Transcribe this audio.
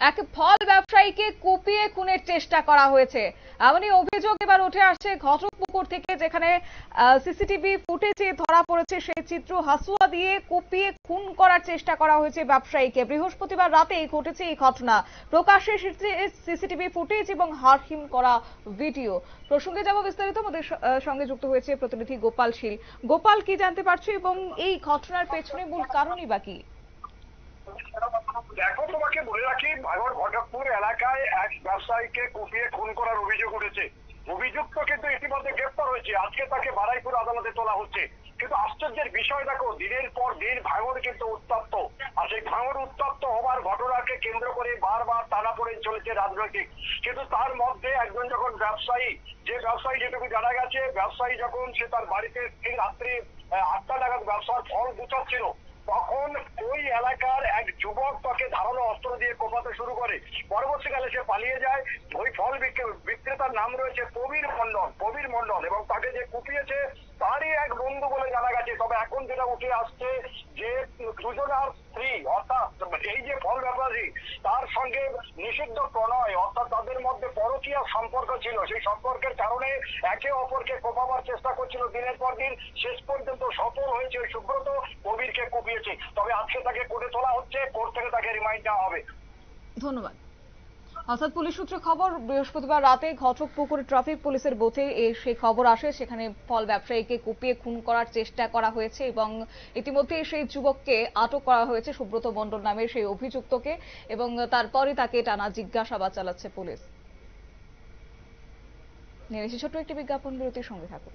এক ফল ব্যবসায়ীকে কুপিয়ে খুনের চেষ্টা করা হয়েছে, এমনই অভিযোগ এবার উঠে আসছে ঘটকপুকুর থেকে, যেখানে সিসিটিভি ফুটেজে ধরা পড়েছে সেই চিত্র। হাসুয়া দিয়ে কুপিয়ে খুন করার চেষ্টা করা হয়েছে ব্যবসায়ীকে। বৃহস্পতিবার রাতেই ঘটেছে এই ঘটনা। প্রকাশ্যে এসেছে সিসিটিভি ফুটেজ এবং হাড়হিম করা ভিডিও। প্রসঙ্গে যাব বিস্তারিত। আমাদের সঙ্গে যুক্ত হয়েছে প্রতিনিধি গোপাল শীল। গোপাল, কি জানতে পারছো এবং এই ঘটনার পেছনে মূল কারণই বা কি? দেখো, তোমাকে বলে রাখি, ভাঙড় ঘটকপুর এলাকায় এক ব্যবসায়ীকে কুপিয়ে খুন করার অভিযোগ উঠেছে। অভিযুক্ত কিন্তু ইতিমধ্যে গ্রেপ্তার হয়েছে। আজকে তাকে বারুইপুর আদালতে তোলা হচ্ছে। কিন্তু আশ্চর্যের বিষয় দেখো, দিনের পর দিন ভাঙড় কিন্তু উত্তপ্ত। আর সেই ভাঙড় উত্তপ্ত হবার ঘটনাকে কেন্দ্র করে বারবার টানাপোড়েন চলেছে রাজনৈতিক। কিন্তু তার মধ্যে একজন যখন ব্যবসায়ী, যেটুকু জানা গেছে, ব্যবসায়ী যখন সে তার বাড়িতে রাত্রি 8টা নাগাদ ব্যবসার ফল গুছাচ্ছিল, তখন ওই এলাকার এক যুবক তাকে ধারালো অস্ত্র দিয়ে কোপাতে শুরু করে। পরবর্তীকালে সে পালিয়ে যায়। ওই ফল বিক্রেতার নাম রয়েছে প্রবীর মণ্ডল, এবং তাকে যে কুপিয়েছে তারই এক বন্ধু বলে জানা গেছে। তবে এখন যেটা উঠে আসছে যে দুজনার স্ত্রী, অর্থাৎ এই যে ফল ব্যাপারী, তার সঙ্গে নিষিদ্ধ প্রণয়, অর্থাৎ তাদের মধ্যে পরকীয়া সম্পর্ক ছিল। সেই সম্পর্কের কারণে একে অপরকে কোপাবার চেষ্টা করছিল দিনের পর দিন। শেষ পর্যন্ত সফল হয়েছে ওই সুব্রত কবিরকে কুপিয়েছে। তবে আজকে তাকে কোর্টে তোলা হচ্ছে, কোর্ট থেকে তাকে রিমাইন্ড দেওয়া হবে। ধন্যবাদ। অর্থাৎ পুলিশ সূত্রে খবর, বৃহস্পতিবার রাতে ঘটকপুকুরে ট্রাফিক পুলিশের বোটে সেই খবর আসে, সেখানে ফল ব্যবসায়ীকে কুপিয়ে খুন করার চেষ্টা করা হয়েছে এবং ইতিমধ্যে সেই যুবককে আটক করা হয়েছে, সুব্রত মণ্ডল নামের সেই অভিযুক্তকে, এবং তারপরে তাকে টানা জিজ্ঞাসাবাদ চালাচ্ছে পুলিশ। নিয়ে ছোট্ট একটি বিজ্ঞাপন বিরতির সঙ্গে থাকুন।